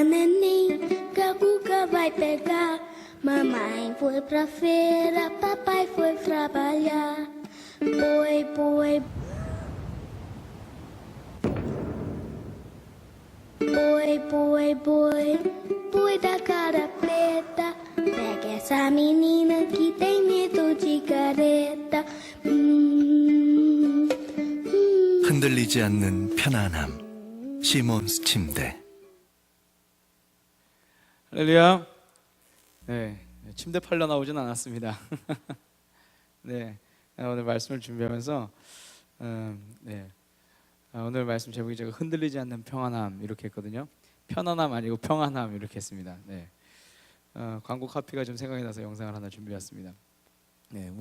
Nanica buca vai pegar. Mamãe foi pra feira, papai foi trabalhar. Boi, boi, boi, boi, boi, boi da cara preta. Pega essa menina que tem medo de careta. 흔들리지 않는 편안함. 시몬스 침대. 할렐루야. 네, 침대 팔려 나오진 않았습니다. 네, 오늘 말씀을 준비하면서 오늘 말씀 제목이 제가 흔들리지 않는 평안함 이렇게 했거든요. 편안함 아니고 평안함 이렇게 했습니다. 네, 광고 카피가 좀 생각이 나서 영상을 하나 준비했습니다. 네,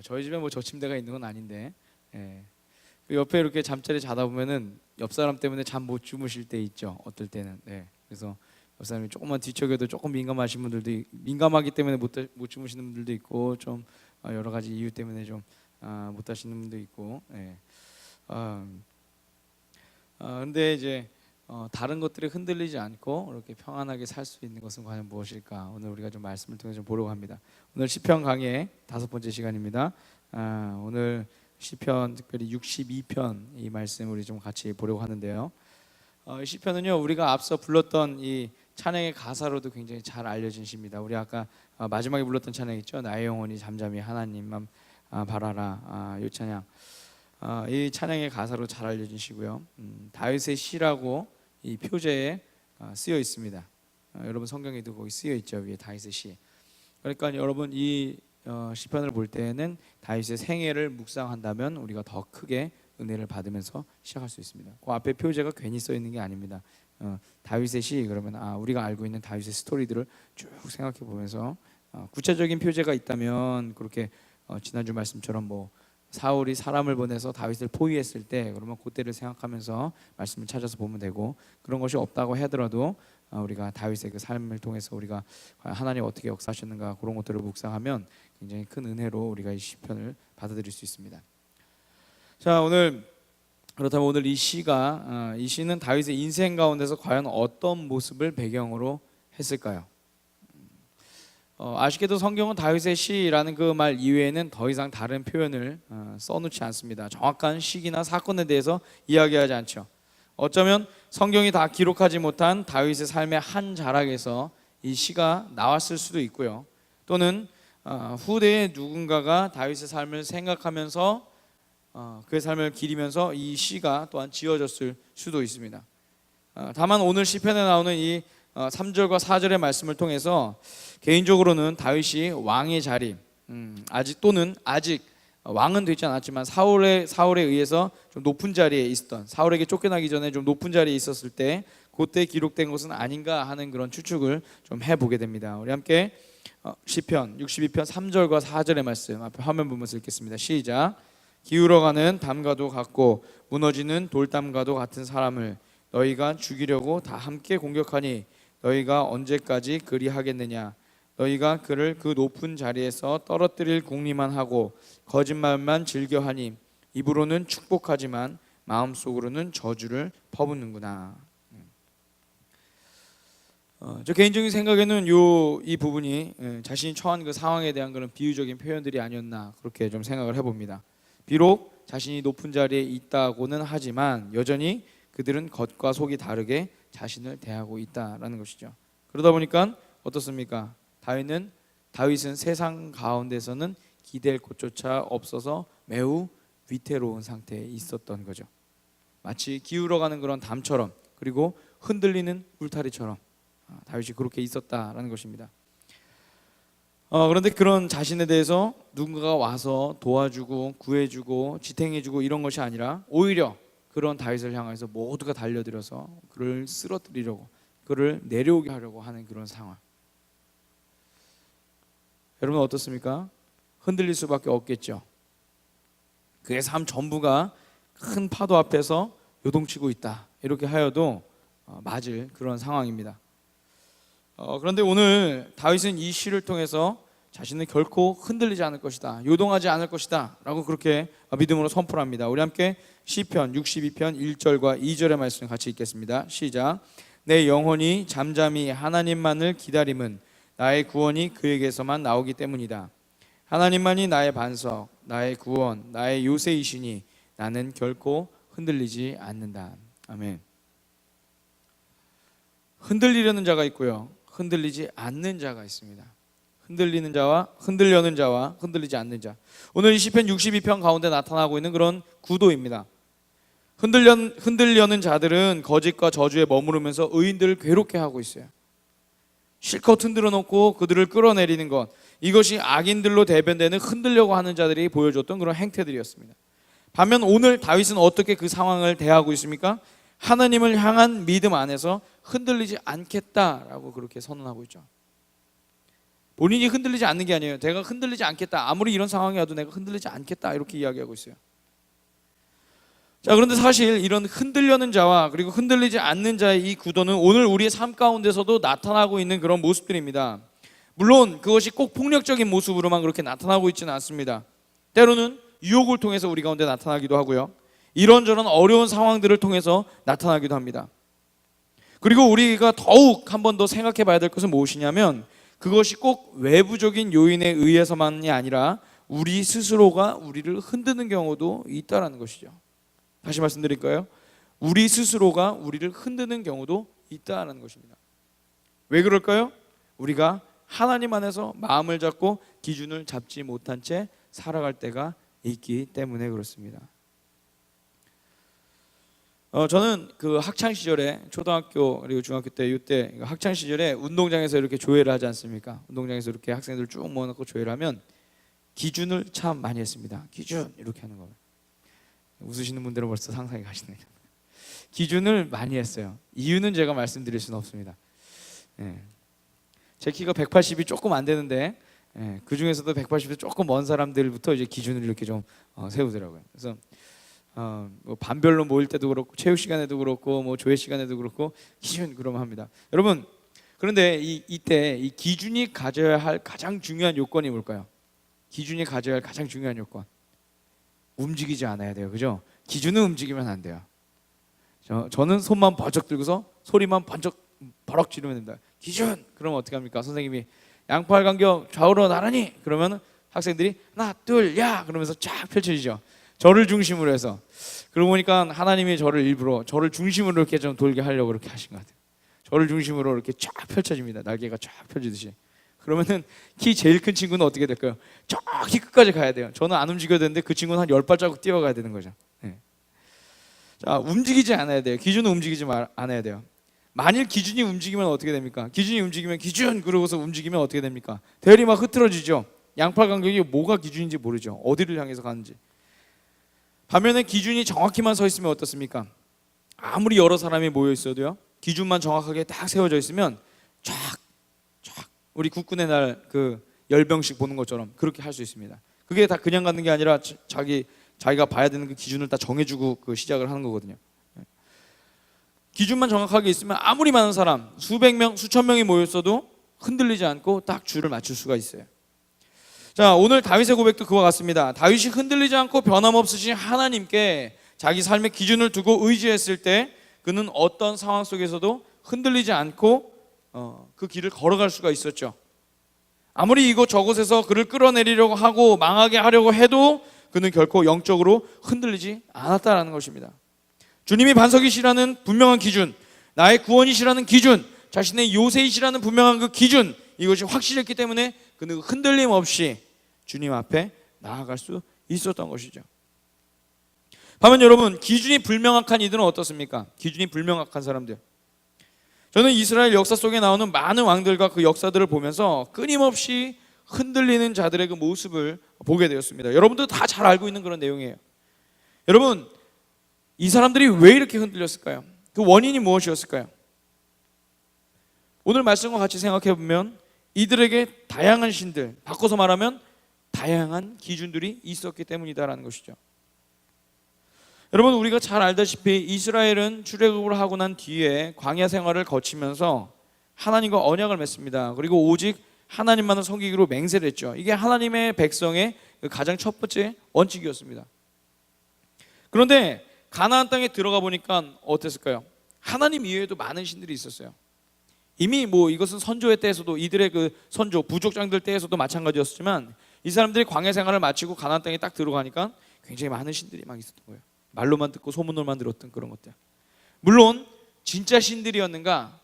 저희 집에 저 침대가 있는 건 아닌데, 그 옆에 이렇게 잠자리 자다 보면은 옆 사람 때문에 잠 못 주무실 때 있죠. 어떨 때는. 그래서 옆 사람이 조금만 뒤척여도 조금 민감하신 분들도 민감하기 때문에 못 주무시는 분들도 있고, 좀 여러 가지 이유 때문에 좀 못 하시는 분도 있고. 근데 이제 다른 것들이 흔들리지 않고 이렇게 평안하게 살 수 있는 것은 과연 무엇일까? 오늘 우리가 좀 말씀을 통해서 좀 보려고 합니다. 오늘 시편 강의의 5번째 시간입니다. 오늘 시편 특별히 62편 이 말씀 우리 좀 같이 보려고 하는데요. 시편은요, 우리가 앞서 불렀던 이 찬양의 가사로도 굉장히 잘 알려진 시입니다. 우리 아까 마지막에 불렀던 찬양 있죠? 나의 영혼이 잠잠히 하나님만 바라라. 이 찬양, 이 찬양의 가사로 잘 알려진 시고요. 다윗의 시라고 이 표제에 쓰여 있습니다. 여러분 성경에도 거기 쓰여 있죠. 위에 다윗의 시. 그러니까 여러분 이 시편을 볼 때에는 다윗의 생애를 묵상한다면 우리가 더 크게 은혜를 받으면서 시작할 수 있습니다. 그 앞에 표제가 괜히 써 있는 게 아닙니다. 다윗의 시 그러면 우리가 알고 있는 다윗의 스토리들을 쭉 생각해 보면서 구체적인 표제가 있다면 그렇게 지난주 말씀처럼 사울이 사람을 보내서 다윗을 포위했을 때 그러면 그때를 생각하면서 말씀을 찾아서 보면 되고, 그런 것이 없다고 하더라도 우리가 다윗의 그 삶을 통해서 우리가 하나님 어떻게 역사하셨는가 그런 것들을 묵상하면 굉장히 큰 은혜로 우리가 이 시편을 받아들일 수 있습니다. 자, 그렇다면 오늘 이 시는 다윗의 인생 가운데서 과연 어떤 모습을 배경으로 했을까요? 아쉽게도 성경은 다윗의 시라는 그 말 이외에는 더 이상 다른 표현을 써놓지 않습니다. 정확한 시기나 사건에 대해서 이야기하지 않죠. 어쩌면 성경이 다 기록하지 못한 다윗의 삶의 한 자락에서 이 시가 나왔을 수도 있고요. 또는 후대에 누군가가 다윗의 삶을 생각하면서 그의 삶을 기리면서 이 시가 또한 지어졌을 수도 있습니다. 다만 오늘 시편에 나오는 이 3절과 4절의 말씀을 통해서 개인적으로는 다윗이 왕의 자리, 아직 왕은 되지 않았지만 사울에 의해서 좀 높은 자리에 있었던, 사울에게 쫓겨나기 전에 좀 높은 자리에 있었을 때 그때 기록된 것은 아닌가 하는 그런 추측을 좀 해보게 됩니다. 우리 함께 시편 62편 3절과 4절의 말씀 앞에 화면 보면서 읽겠습니다. 시작. 기울어가는 담과도 같고 무너지는 돌담과도 같은 사람을 너희가 죽이려고 다 함께 공격하니 너희가 언제까지 그리하겠느냐. 너희가 그를 그 높은 자리에서 떨어뜨릴 공리만 하고 거짓말만 즐겨하니 입으로는 축복하지만 마음속으로는 저주를 퍼붓는구나. 저 개인적인 생각에는 이 부분이 자신이 처한 그 상황에 대한 그런 비유적인 표현들이 아니었나 그렇게 좀 생각을 해봅니다. 비록 자신이 높은 자리에 있다고는 하지만 여전히 그들은 겉과 속이 다르게 자신을 대하고 있다라는 것이죠. 그러다 보니까 어떻습니까? 다윗은 세상 가운데서는 기댈 곳조차 없어서 매우 위태로운 상태에 있었던 거죠. 마치 기울어가는 그런 담처럼, 그리고 흔들리는 울타리처럼 다윗이 그렇게 있었다라는 것입니다. 그런데 그런 자신에 대해서 누군가가 와서 도와주고 구해주고 지탱해주고 이런 것이 아니라 오히려 그런 다윗을 향해서 모두가 달려들어서 그를 쓰러뜨리려고, 그를 내려오게 하려고 하는 그런 상황. 여러분 어떻습니까? 흔들릴 수밖에 없겠죠. 그의 삶 전부가 큰 파도 앞에서 요동치고 있다 이렇게 하여도 맞을 그런 상황입니다. 그런데 오늘 다윗은 이 시를 통해서 자신은 결코 흔들리지 않을 것이다, 요동하지 않을 것이다 라고 그렇게 믿음으로 선포를 합니다. 우리 함께 시편 62편 1절과 2절의 말씀 같이 읽겠습니다. 시작. 내 영혼이 잠잠히 하나님만을 기다림은 나의 구원이 그에게서만 나오기 때문이다. 하나님만이 나의 반석, 나의 구원, 나의 요새이시니 나는 결코 흔들리지 않는다. 아멘. 흔들리려는 자가 있고요, 흔들리지 않는 자가 있습니다. 흔들리는 자와 흔들려는 자와 흔들리지 않는 자. 오늘 이 시편 62편 가운데 나타나고 있는 그런 구도입니다. 흔들려는 자들은 거짓과 저주에 머무르면서 의인들을 괴롭게 하고 있어요. 실컷 흔들어 놓고 그들을 끌어내리는 것, 이것이 악인들로 대변되는 흔들려고 하는 자들이 보여줬던 그런 행태들이었습니다. 반면 오늘 다윗은 어떻게 그 상황을 대하고 있습니까? 하나님을 향한 믿음 안에서 흔들리지 않겠다라고 그렇게 선언하고 있죠. 본인이 흔들리지 않는 게 아니에요. 내가 흔들리지 않겠다, 아무리 이런 상황이 와도 내가 흔들리지 않겠다, 이렇게 이야기하고 있어요. 자, 그런데 사실 이런 흔들려는 자와 그리고 흔들리지 않는 자의 이 구도는 오늘 우리의 삶 가운데서도 나타나고 있는 그런 모습들입니다. 물론 그것이 꼭 폭력적인 모습으로만 그렇게 나타나고 있지는 않습니다. 때로는 유혹을 통해서 우리 가운데 나타나기도 하고요, 이런저런 어려운 상황들을 통해서 나타나기도 합니다. 그리고 우리가 더욱 한 번 더 생각해 봐야 될 것은 무엇이냐면, 그것이 꼭 외부적인 요인에 의해서만이 아니라 우리 스스로가 우리를 흔드는 경우도 있다는 것이죠. 다시 말씀드릴까요? 우리 스스로가 우리를 흔드는 경우도 있다는 것입니다. 왜 그럴까요? 우리가 하나님 안에서 마음을 잡고 기준을 잡지 못한 채 살아갈 때가 있기 때문에 그렇습니다. 저는 그 학창 시절에, 초등학교 그리고 중학교 때, 이때 학창 시절에 운동장에서 이렇게 조회를 하지 않습니까? 운동장에서 이렇게 학생들 쭉 모아놓고 조회를 하면 기준을 참 많이 했습니다. 기준 이렇게 하는 거. 웃으시는 분들은 벌써 상상이 가시네요. 기준을 많이 했어요. 이유는 제가 말씀드릴 수는 없습니다. 제 키가 180이 조금 안 되는데, 그 중에서도 180이 조금 먼 사람들부터 이제 기준을 이렇게 좀 세우더라고요. 그래서 뭐 반별로 모일 때도 그렇고, 체육 시간에도 그렇고, 뭐 조회 시간에도 그렇고, 기준 그러면 합니다. 여러분, 그런데 이때 이 기준이 가져야 할 가장 중요한 요건이 뭘까요? 기준이 가져야 할 가장 중요한 요건, 움직이지 않아야 돼요. 그죠? 기준은 움직이면 안 돼요. 저는 손만 번쩍 들고서 소리만 버럭 지르면 된다. 기준! 그러면 어떻게 합니까? 선생님이 양팔 간격 좌우로 나란히! 그러면 학생들이 하나 둘 야! 그러면서 쫙 펼쳐지죠. 저를 중심으로 해서. 그러고 보니까 하나님이 저를 일부러 저를 중심으로 이렇게 좀 돌게 하려고 그렇게 하신 것 같아요. 저를 중심으로 이렇게 쫙 펼쳐집니다. 날개가 쫙 펼치듯이. 그러면은 키 제일 큰 친구는 어떻게 될까요? 저기 끝까지 가야 돼요. 저는 안 움직여야 되는데 그 친구는 한 10발자국 뛰어가야 되는 거죠. 자, 움직이지 않아야 돼요. 기준은 움직이지 않아야 돼요. 만일 기준이 움직이면 어떻게 됩니까? 기준이 움직이면 기준 그러고서 움직이면 어떻게 됩니까? 대열이 막 흐트러지죠. 양팔 간격이 뭐가 기준인지 모르죠. 어디를 향해서 가는지. 반면에 기준이 정확히만 서 있으면 어떻습니까? 아무리 여러 사람이 모여 있어도요, 기준만 정확하게 딱 세워져 있으면 쫙 우리 국군의 날 그 열병식 보는 것처럼 그렇게 할 수 있습니다. 그게 다 그냥 가는 게 아니라 자기가 봐야 되는 그 기준을 다 정해주고 그 시작을 하는 거거든요. 기준만 정확하게 있으면 아무리 많은 사람, 수백 명, 수천 명이 모였어도 흔들리지 않고 딱 줄을 맞출 수가 있어요. 자, 오늘 다윗의 고백도 그와 같습니다. 다윗이 흔들리지 않고 변함없으신 하나님께 자기 삶의 기준을 두고 의지했을 때 그는 어떤 상황 속에서도 흔들리지 않고 그 길을 걸어갈 수가 있었죠. 아무리 이곳 저곳에서 그를 끌어내리려고 하고 망하게 하려고 해도 그는 결코 영적으로 흔들리지 않았다라는 것입니다. 주님이 반석이시라는 분명한 기준, 나의 구원이시라는 기준, 자신의 요새이시라는 분명한 그 기준, 이것이 확실했기 때문에 그는 흔들림 없이 주님 앞에 나아갈 수 있었던 것이죠. 반면 여러분, 기준이 불명확한 이들은 어떻습니까? 기준이 불명확한 사람들. 저는 이스라엘 역사 속에 나오는 많은 왕들과 그 역사들을 보면서 끊임없이 흔들리는 자들의 그 모습을 보게 되었습니다. 여러분도 다 잘 알고 있는 그런 내용이에요. 여러분, 이 사람들이 왜 이렇게 흔들렸을까요? 그 원인이 무엇이었을까요? 오늘 말씀과 같이 생각해 보면 이들에게 다양한 신들, 바꿔서 말하면 다양한 기준들이 있었기 때문이다라는 것이죠. 여러분, 우리가 잘 알다시피 이스라엘은 출애굽을 하고 난 뒤에 광야 생활을 거치면서 하나님과 언약을 맺습니다. 그리고 오직 하나님만을 섬기기로 맹세를 했죠. 이게 하나님의 백성의 가장 첫 번째 원칙이었습니다. 그런데 가나안 땅에 들어가 보니까 어땠을까요? 하나님 이외에도 많은 신들이 있었어요. 이미 뭐 이것은 선조의 때에서도, 이들의 그 선조 부족장들 때에서도 마찬가지였지만, 이 사람들이 광야 생활을 마치고 가나안 땅에 딱 들어가니까 굉장히 많은 신들이 막 있었던 거예요. 말로만 듣고 소문으로만 들었던 그런 것들. 물론 진짜 신들이었는가?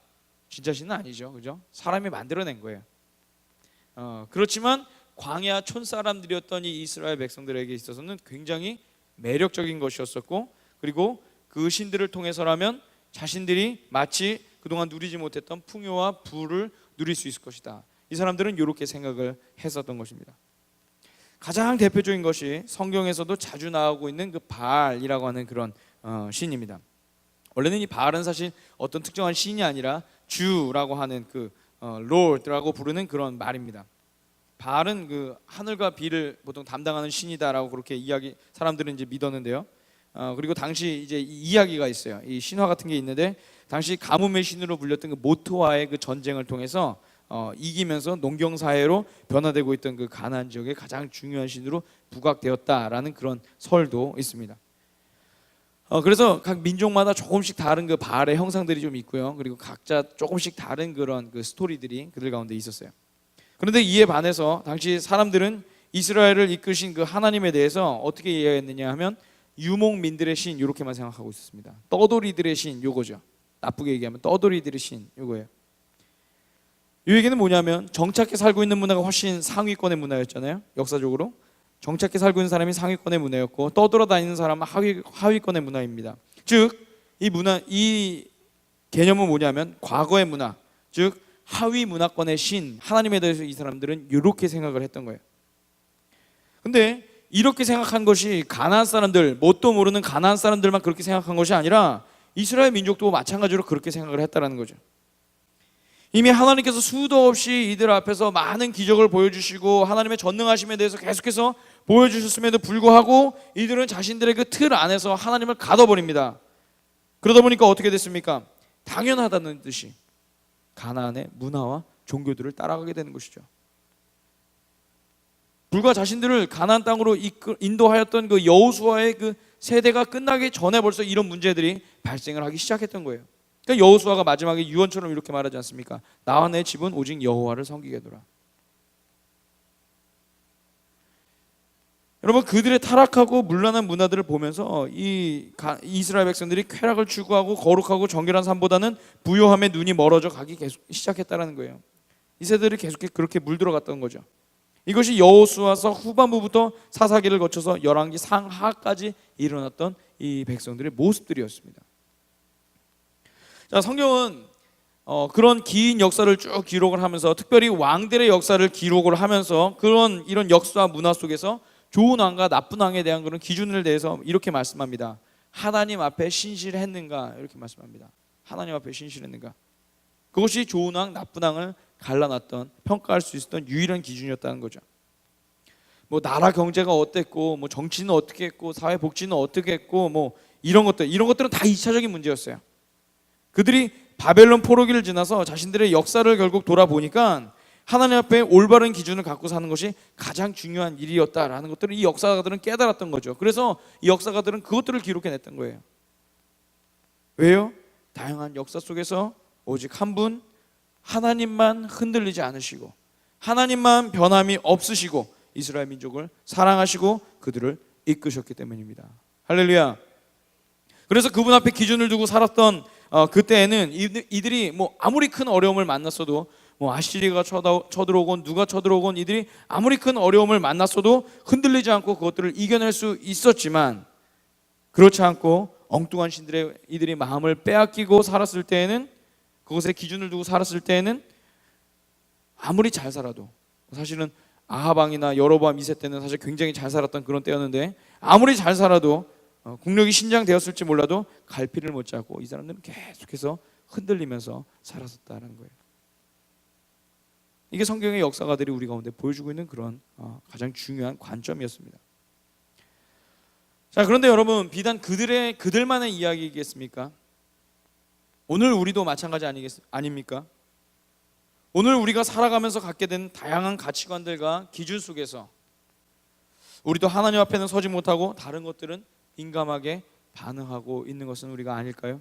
진짜 신은 아니죠, 그죠? 사람이 만들어낸 거예요. 그렇지만 광야 촌사람들이었던 이 이스라엘 백성들에게 있어서는 굉장히 매력적인 것이었었고, 그리고 그 신들을 통해서라면 자신들이 마치 그동안 누리지 못했던 풍요와 부를 누릴 수 있을 것이다. 이 사람들은 이렇게 생각을 했었던 것입니다. 가장 대표적인 것이 성경에서도 자주 나오고 있는 그 바알이라고 하는 그런 신입니다. 원래는 이 바알은 사실 어떤 특정한 신이 아니라 주라고 하는 그 롤드라고 부르는 그런 말입니다. 바알은 그 하늘과 비를 보통 담당하는 신이다라고 그렇게 사람들은 이제 믿었는데요. 그리고 당시 이제 이야기가 있어요. 이 신화 같은 게 있는데, 당시 가뭄의 신으로 불렸던 그 모토와의 그 전쟁을 통해서 이기면서 농경 사회로 변화되고 있던 그 가나안 지역의 가장 중요한 신으로 부각되었다라는 그런 설도 있습니다. 그래서 각 민족마다 조금씩 다른 그 바알의 형상들이 좀 있고요. 그리고 각자 조금씩 다른 그런 그 스토리들이 그들 가운데 있었어요. 그런데 이에 반해서 당시 사람들은 이스라엘을 이끄신 그 하나님에 대해서 어떻게 이해했느냐 하면, 유목민들의 신 이렇게만 생각하고 있었습니다. 떠돌이들의 신 요거죠. 나쁘게 얘기하면 떠돌이들의 신 요거예요. 이 얘기는 뭐냐면, 정착해 살고 있는 문화가 훨씬 상위권의 문화였잖아요. 역사적으로 정착해 살고 있는 사람이 상위권의 문화였고, 떠돌아다니는 사람은 하위권의 문화입니다. 즉 이 개념은 뭐냐면, 과거의 문화, 즉 하위 문화권의 신 하나님에 대해서 이 사람들은 이렇게 생각을 했던 거예요. 근데 이렇게 생각한 것이 가나안 사람들, 뭣도 모르는 가나안 사람들만 그렇게 생각한 것이 아니라 이스라엘 민족도 마찬가지로 그렇게 생각을 했다는 거죠. 이미 하나님께서 수도 없이 이들 앞에서 많은 기적을 보여주시고 하나님의 전능하심에 대해서 계속해서 보여주셨음에도 불구하고 이들은 자신들의 그 틀 안에서 하나님을 가둬버립니다. 그러다 보니까 어떻게 됐습니까? 당연하다는 듯이 가나안의 문화와 종교들을 따라가게 되는 것이죠. 불과 자신들을 가나안 땅으로 인도하였던 그 여호수아의 그 세대가 끝나기 전에 벌써 이런 문제들이 발생을 하기 시작했던 거예요. 그러니까 여호수아가 마지막에 유언처럼 이렇게 말하지 않습니까? 나와 내 집은 오직 여호와를 섬기겠노라. 여러분, 그들의 타락하고 문란한 문화들을 보면서 이 이스라엘 백성들이 쾌락을 추구하고 거룩하고 정결한 삶보다는 부요함에 눈이 멀어져 가기 계속 시작했다는 거예요. 이 세대들이 계속 그렇게 물들어갔던 거죠. 이것이 여호수아서 후반부부터 사사기를 거쳐서 열왕기 상하까지 일어났던 이 백성들의 모습들이었습니다. 자, 성경은 그런 긴 역사를 쭉 기록을 하면서, 특별히 왕들의 역사를 기록을 하면서 이런 역사 문화 속에서 좋은 왕과 나쁜 왕에 대한 그런 기준을 대해서 이렇게 말씀합니다. 하나님 앞에 신실했는가, 이렇게 말씀합니다. 하나님 앞에 신실했는가. 그것이 좋은 왕, 나쁜 왕을 갈라놨던, 평가할 수 있었던 유일한 기준이었다는 거죠. 뭐 나라 경제가 어땠고, 뭐 정치는 어떻게 했고, 사회 복지는 어떻게 했고, 뭐 이런 것들은 다 2차적인 문제였어요. 그들이 바벨론 포로기를 지나서 자신들의 역사를 결국 돌아보니까 하나님 앞에 올바른 기준을 갖고 사는 것이 가장 중요한 일이었다라는 것들을 이 역사가들은 깨달았던 거죠. 그래서 이 역사가들은 그것들을 기록해냈던 거예요. 왜요? 다양한 역사 속에서 오직 한 분, 하나님만 흔들리지 않으시고 하나님만 변함이 없으시고 이스라엘 민족을 사랑하시고 그들을 이끄셨기 때문입니다. 할렐루야. 그래서 그분 앞에 기준을 두고 살았던 그때에는 이들이 뭐 아무리 큰 어려움을 만났어도, 뭐 아시리가 쳐들어오건 누가 쳐들어오건 이들이 아무리 큰 어려움을 만났어도 흔들리지 않고 그것들을 이겨낼 수 있었지만, 그렇지 않고 엉뚱한 신들의 이들이 마음을 빼앗기고 살았을 때에는, 그것에 기준을 두고 살았을 때에는 아무리 잘 살아도, 사실은 아하방이나 여로보암 2세 때는 사실 굉장히 잘 살았던 그런 때였는데, 아무리 잘 살아도 국력이 신장되었을지 몰라도 갈피를 못 잡고 이 사람들은 계속해서 흔들리면서 살았었다는 거예요. 이게 성경의 역사가들이 우리 가운데 보여주고 있는 그런 가장 중요한 관점이었습니다. 자, 그런데 여러분, 비단 그들만의 이야기겠습니까? 오늘 우리도 마찬가지 아닙니까? 오늘 우리가 살아가면서 갖게 된 다양한 가치관들과 기준 속에서 우리도 하나님 앞에는 서지 못하고 다른 것들은 민감하게 반응하고 있는 것은 우리가 아닐까요?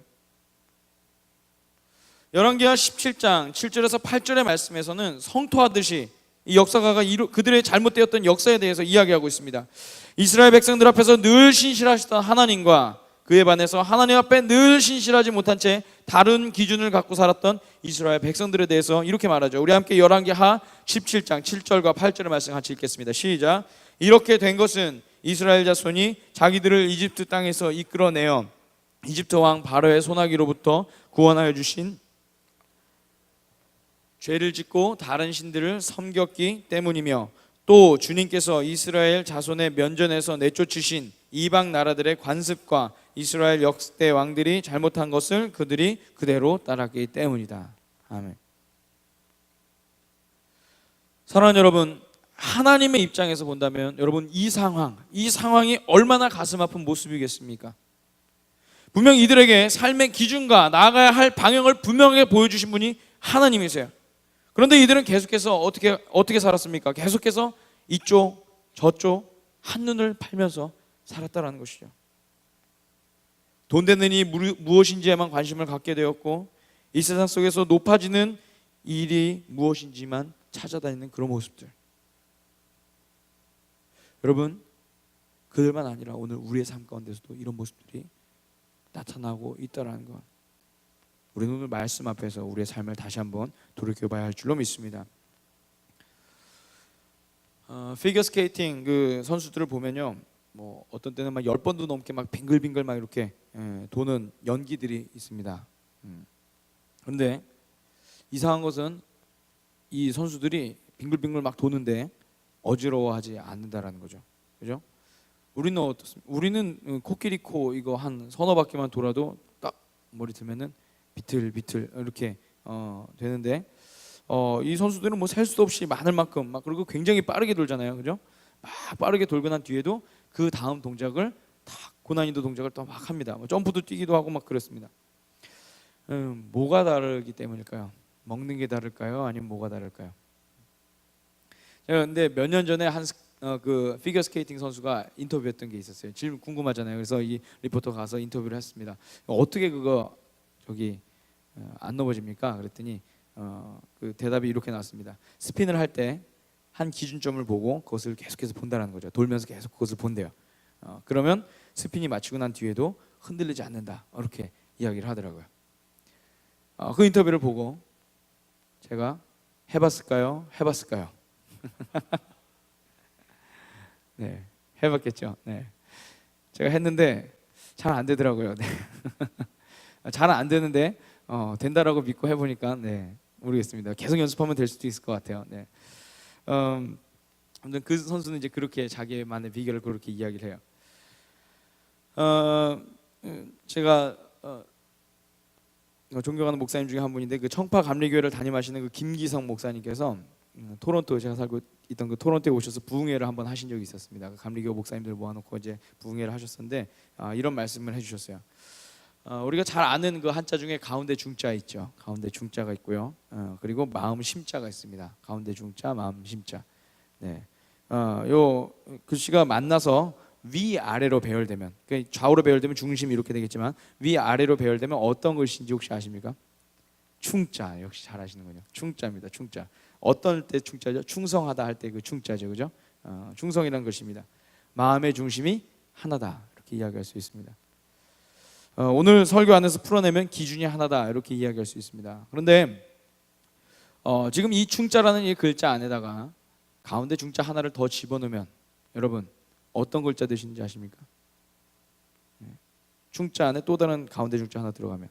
열왕기하 17장 7절에서 8절의 말씀에서는 성토하듯이 이 역사가가 그들의 잘못되었던 역사에 대해서 이야기하고 있습니다. 이스라엘 백성들 앞에서 늘 신실하시던 하나님과 그에 반해서 하나님 앞에 늘 신실하지 못한 채 다른 기준을 갖고 살았던 이스라엘 백성들에 대해서 이렇게 말하죠. 우리 함께 열왕기하 17장 7절과 8절의 말씀 같이 읽겠습니다. 시작. 이렇게 된 것은 이스라엘 자손이 자기들을 이집트 땅에서 이끌어내어 이집트 왕 바로의 손아귀로부터 구원하여 주신 죄를 짓고 다른 신들을 섬겼기 때문이며 또 주님께서 이스라엘 자손의 면전에서 내쫓으신 이방 나라들의 관습과 이스라엘 역대 왕들이 잘못한 것을 그들이 그대로 따랐기 때문이다. 아멘. 사랑하는 여러분, 하나님의 입장에서 본다면 여러분 이 상황이 얼마나 가슴 아픈 모습이겠습니까? 분명 이들에게 삶의 기준과 나아가야 할 방향을 분명하게 보여주신 분이 하나님이세요. 그런데 이들은 계속해서 어떻게 살았습니까? 계속해서 이쪽 저쪽 한눈을 팔면서 살았다라는 것이죠. 돈 되는 이 무엇인지에만 관심을 갖게 되었고 이 세상 속에서 높아지는 일이 무엇인지만 찾아다니는 그런 모습들. 여러분, 그들만 아니라 오늘 우리의 삶 가운데서도 이런 모습들이 나타나고 있다는 것, 우리는 오늘 말씀 앞에서 우리의 삶을 다시 한번 돌이켜봐야 할 줄로 믿습니다. 피겨 스케이팅 그 선수들을 보면요, 뭐 어떤 때는 막 10번도 넘게 막 빙글빙글 막 이렇게 도는 연기들이 있습니다. 그런데 이상한 것은 이 선수들이 빙글빙글 막 도는데 어지러워하지 않는다라는 거죠. 그죠? 우리는 어떻습니까? 우리는 코끼리 코 이거 한 서너 바퀴만 돌아도 딱 머리 들면은 비틀비틀 이렇게 되는데 이 선수들은 뭐 셀 수 없이 많을 만큼 막 그리고 굉장히 빠르게 돌잖아요. 그죠? 막 빠르게 돌고 난 뒤에도 그 다음 동작을 딱 고난이도 동작을 또 막 합니다. 뭐 점프도 뛰기도 하고 막 그렇습니다. 뭐가 다르기 때문일까요? 먹는 게 다를까요? 아니면 뭐가 다를까요? 제가 근데 몇 년 전에 그 피겨 스케이팅 선수가 인터뷰했던 게 있었어요. 질문 궁금하잖아요. 그래서 이 리포터 가서 인터뷰를 했습니다. 어떻게 그거 안 넘어집니까? 그랬더니 그 대답이 이렇게 나왔습니다. 스핀을 할 때 한 기준점을 보고 그것을 계속해서 본다는 거죠. 돌면서 계속 그것을 본대요. 그러면 스핀이 마치고 난 뒤에도 흔들리지 않는다. 이렇게 이야기를 하더라고요. 그 인터뷰를 보고 제가 해봤을까요? 네, 해봤겠죠. 네, 제가 했는데 잘 안 되더라고요. 네. 잘 안 되는데 된다라고 믿고 해보니까 네, 모르겠습니다. 계속 연습하면 될 수도 있을 것 같아요. 네. 아무튼 그 선수는 이제 그렇게 자기만의 비결을 그렇게 이야기를 해요. 제가 존경하는 목사님 중에 한 분인데 그 청파 감리교회를 담임하시는 그 김기성 목사님께서 토론토, 제가 살고 있던 그 토론토에 오셔서 부흥회를 한번 하신 적이 있었습니다. 그 감리교 목사님들 모아놓고 이제 부흥회를 하셨었는데 이런 말씀을 해주셨어요. 우리가 잘 아는 그 한자 중에 가운데 중자 있죠. 가운데 중자가 있고요. 그리고 마음 심자가 있습니다. 가운데 중자, 마음 심자. 네. 요 글씨가 만나서 위 아래로 배열되면, 그러니까 좌우로 배열되면 중심이 이렇게 되겠지만 위 아래로 배열되면 어떤 글씨인지 혹시 아십니까? 충자. 역시 잘 아시는군요. 충자입니다. 충자. 어떤 때 충자죠? 충성하다 할 때 그 충자죠, 그죠? 충성이라는 것입니다. 마음의 중심이 하나다, 이렇게 이야기할 수 있습니다. 오늘 설교 안에서 풀어내면 기준이 하나다, 이렇게 이야기할 수 있습니다. 그런데 지금 이 충자라는 이 글자 안에다가 가운데 중자 하나를 더 집어넣으면 여러분 어떤 글자 되시는지 아십니까? 충자 안에 또 다른 가운데 중자 하나 들어가면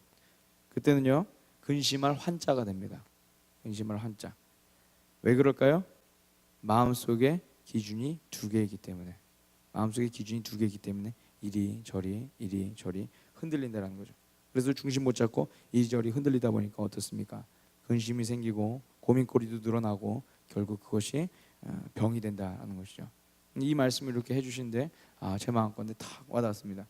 그때는요 근심할 환자가 됩니다. 근심할 환자. 왜 그럴까요? 마음속에 기준이 두 개이기 때문에, 마음속에 기준이 두 개이기 때문에 이리저리 흔들린다는 거죠. 그래서 중심 못 잡고 이리저리 흔들리다 보니까 어떻습니까? 근심이 생기고 고민거리도 늘어나고 결국 그것이 병이 된다는 것이죠. 이 말씀을 이렇게 해주시는데 제 마음 가운데 탁 와닿았습니다.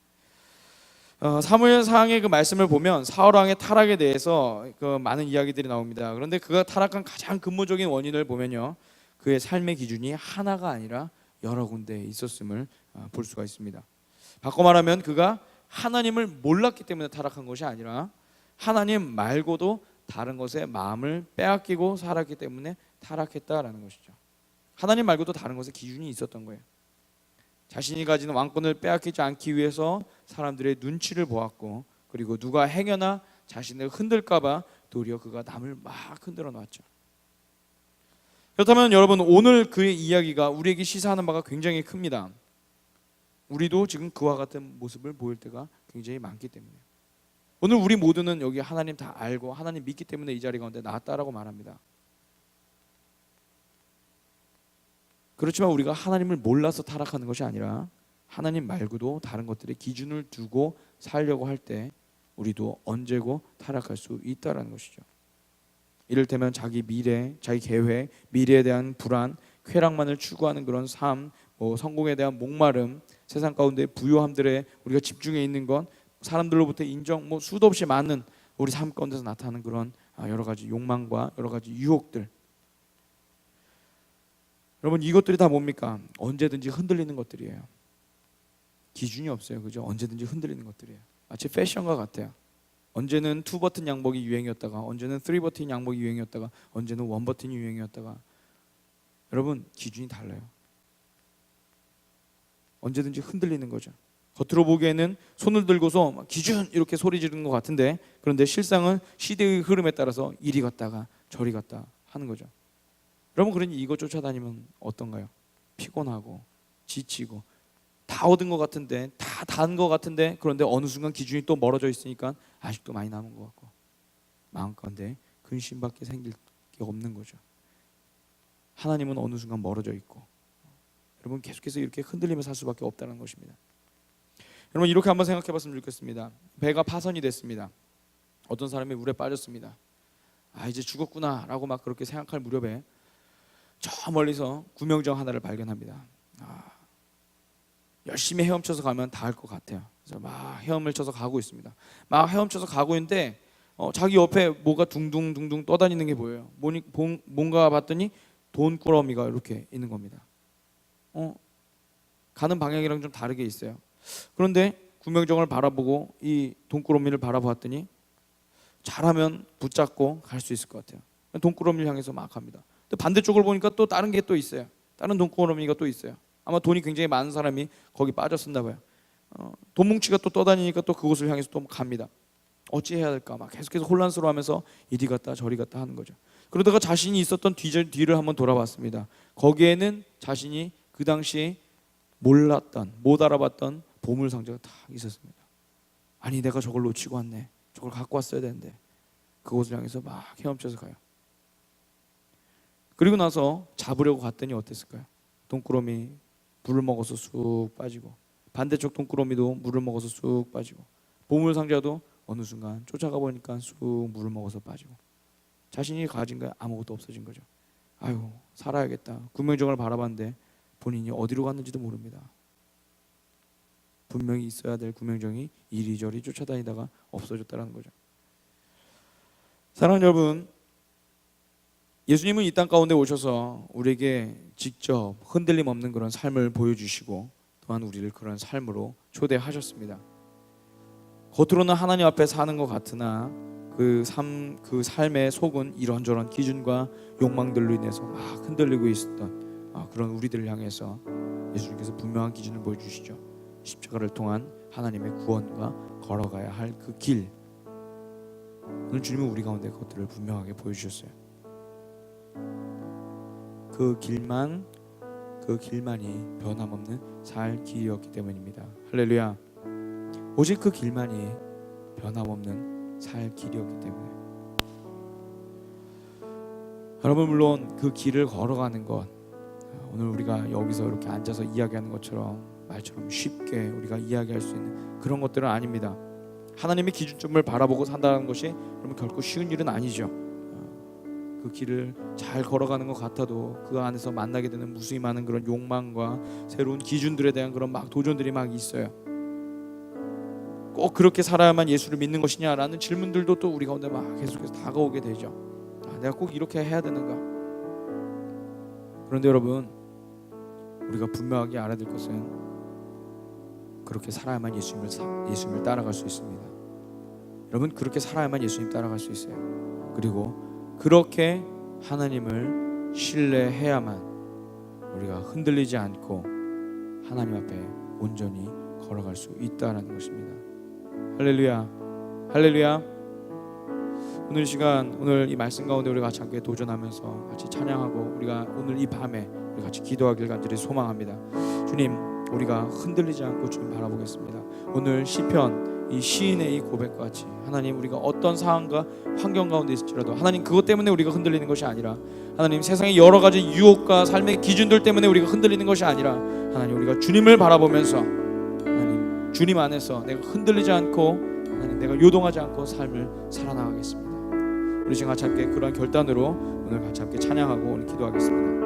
사무엘상의 그 말씀을 보면 사울 왕의 타락에 대해서 그 많은 이야기들이 나옵니다. 그런데 그가 타락한 가장 근본적인 원인을 보면요, 그의 삶의 기준이 하나가 아니라 여러 군데에 있었음을 볼 수가 있습니다. 바꿔 말하면 그가 하나님을 몰랐기 때문에 타락한 것이 아니라 하나님 말고도 다른 것에 마음을 빼앗기고 살았기 때문에 타락했다라는 것이죠. 하나님 말고도 다른 것에 기준이 있었던 거예요. 자신이 가진 왕권을 빼앗기지 않기 위해서 사람들의 눈치를 보았고, 그리고 누가 행여나 자신을 흔들까 봐 도리어 그가 남을 막 흔들어 놨죠. 그렇다면 여러분, 오늘 그의 이야기가 우리에게 시사하는 바가 굉장히 큽니다. 우리도 지금 그와 같은 모습을 보일 때가 굉장히 많기 때문에, 오늘 우리 모두는 여기 하나님 다 알고 하나님 믿기 때문에 이 자리 가운데 나왔다라고 말합니다. 그렇지만 우리가 하나님을 몰라서 타락하는 것이 아니라 하나님 말고도 다른 것들의 기준을 두고 살려고 할 때 우리도 언제고 타락할 수 있다라는 것이죠. 이를테면 자기 미래, 자기 계획, 미래에 대한 불안, 쾌락만을 추구하는 그런 삶, 성공에 대한 목마름, 세상 가운데 부요함들에 우리가 집중해 있는 건, 사람들로부터 인정, 수도 없이 많은 우리 삶 가운데서 나타나는 그런 여러 가지 욕망과 여러 가지 유혹들. 여러분, 이것들이 다 뭡니까? 언제든지 흔들리는 것들이에요. 기준이 없어요, 그죠? 언제든지 흔들리는 것들이에요. 마치 패션과 같아요. 언제는 2버튼 양복이 유행이었다가, 언제는 3버튼 양복이 유행이었다가, 언제는 1버튼이 유행이었다가. 여러분, 기준이 달라요. 언제든지 흔들리는 거죠. 겉으로 보기에는 손을 들고서 막 기준 이렇게 소리 지르는 것 같은데, 그런데 실상은 시대의 흐름에 따라서 이리 갔다가 저리 갔다 하는 거죠. 여러분, 그러니 이거 쫓아다니면 어떤가요? 피곤하고 지치고 다 얻은 것 같은데, 다 단 것 같은데, 그런데 어느 순간 기준이 또 멀어져 있으니까 아직도 많이 남은 것 같고, 마음 가운데 근심밖에 생길 게 없는 거죠. 하나님은 어느 순간 멀어져 있고, 여러분 계속해서 이렇게 흔들리며 살 수밖에 없다는 것입니다. 여러분, 이렇게 한번 생각해 봤으면 좋겠습니다. 배가 파선이 됐습니다. 어떤 사람이 물에 빠졌습니다. 이제 죽었구나 라고 막 그렇게 생각할 무렵에 저 멀리서 구명정 하나를 발견합니다. 열심히 헤엄쳐서 가면 닿을 것 같아요. 그래서 막 헤엄을 쳐서 가고 있습니다. 막 헤엄쳐서 가고 있는데 자기 옆에 뭐가 둥둥둥둥 떠다니는 게 보여요. 뭔가 봤더니 돈꾸러미가 이렇게 있는 겁니다. 가는 방향이랑 좀 다르게 있어요. 그런데 구명정을 바라보고 이 돈꾸러미를 바라보았더니 잘하면 붙잡고 갈 수 있을 것 같아요. 돈꾸러미를 향해서 막 갑니다. 또 반대쪽을 보니까 또 다른 게 또 있어요. 다른 돈꾸러미가 또 있어요. 아마 돈이 굉장히 많은 사람이 거기 빠졌었나 봐요. 돈 뭉치가 또 떠다니니까 또 그곳을 향해서 또 갑니다. 어찌 해야 될까 막 계속해서 혼란스러워하면서 이리 갔다 저리 갔다 하는 거죠. 그러다가 자신이 있었던 뒤를 한번 돌아봤습니다. 거기에는 자신이 그 당시에 몰랐던, 못 알아봤던 보물 상자가 딱 있었습니다. 아니, 내가 저걸 놓치고 왔네. 저걸 갖고 왔어야 되는데. 그곳을 향해서 막 헤엄쳐서 가요. 그리고 나서 잡으려고 갔더니 어땠을까요? 돈꾸러미 물을 먹어서 쑥 빠지고, 반대쪽 돈꾸러미도 물을 먹어서 쑥 빠지고, 보물 상자도 어느 순간 쫓아가 보니까 쑥 물을 먹어서 빠지고, 자신이 가진 게 아무것도 없어진 거죠. 아유, 살아야겠다. 구명정을 바라봤는데 본인이 어디로 갔는지도 모릅니다. 분명히 있어야 될 구명정이 이리저리 쫓아다니다가 없어졌다는 거죠. 사랑하는 여러분, 예수님은 이 땅 가운데 오셔서 우리에게 직접 흔들림 없는 그런 삶을 보여주시고, 또한 우리를 그런 삶으로 초대하셨습니다. 겉으로는 하나님 앞에 사는 것 같으나 그 삶의 속은 이런저런 기준과 욕망들로 인해서 막 흔들리고 있었던 그런 우리들을 향해서 예수님께서 분명한 기준을 보여주시죠. 십자가를 통한 하나님의 구원과 걸어가야 할 그 길. 오늘 주님은 우리 가운데 그것들을 분명하게 보여주셨어요. 그 길만이 변함없는 살 길이었기 때문입니다. 할렐루야. 오직 그 길만이 변함없는 살 길이었기 때문에. 여러분, 물론 그 길을 걸어가는 것, 오늘 우리가 여기서 이렇게 앉아서 이야기하는 것처럼 말처럼 쉽게 우리가 이야기할 수 있는 그런 것들은 아닙니다. 하나님의 기준점을 바라보고 산다는 것이 여러분 결코 쉬운 일은 아니죠. 그 길을 잘 걸어가는 것 같아도 그 안에서 만나게 되는 무수히 많은 그런 욕망과 새로운 기준들에 대한 그런 막 도전들이 막 있어요. 꼭 그렇게 살아야만 예수를 믿는 것이냐라는 질문들도 또 우리 가운데 막 계속해서 다가오게 되죠. 내가 꼭 이렇게 해야 되는가? 그런데 여러분, 우리가 분명하게 알아야 될 것은 그렇게 살아야만 예수님을 따라갈 수 있습니다. 여러분, 그렇게 살아야만 예수님 따라갈 수 있어요. 그리고 그렇게 하나님을 신뢰해야만 우리가 흔들리지 않고 하나님 앞에 온전히 걸어갈 수 있다는 것입니다. 할렐루야, 할렐루야. 오늘 이 시간, 오늘 이 말씀 가운데 우리 같이 함께 도전하면서 같이 찬양하고 우리가 오늘 이 밤에 우리 같이 기도하길 간절히 소망합니다. 주님, 우리가 흔들리지 않고 주님 바라보겠습니다. 오늘 시편 이 시인의 이 고백과 같이 하나님, 우리가 어떤 상황과 환경 가운데 있을지라도 하나님, 그것 때문에 우리가 흔들리는 것이 아니라 하나님, 세상의 여러 가지 유혹과 삶의 기준들 때문에 우리가 흔들리는 것이 아니라 하나님, 우리가 주님을 바라보면서 하나님, 주님 안에서 내가 흔들리지 않고 하나님, 내가 요동하지 않고 삶을 살아나가겠습니다. 우리 지금 같이 함께 그러한 결단으로 오늘 같이 함께 찬양하고 오늘 기도하겠습니다.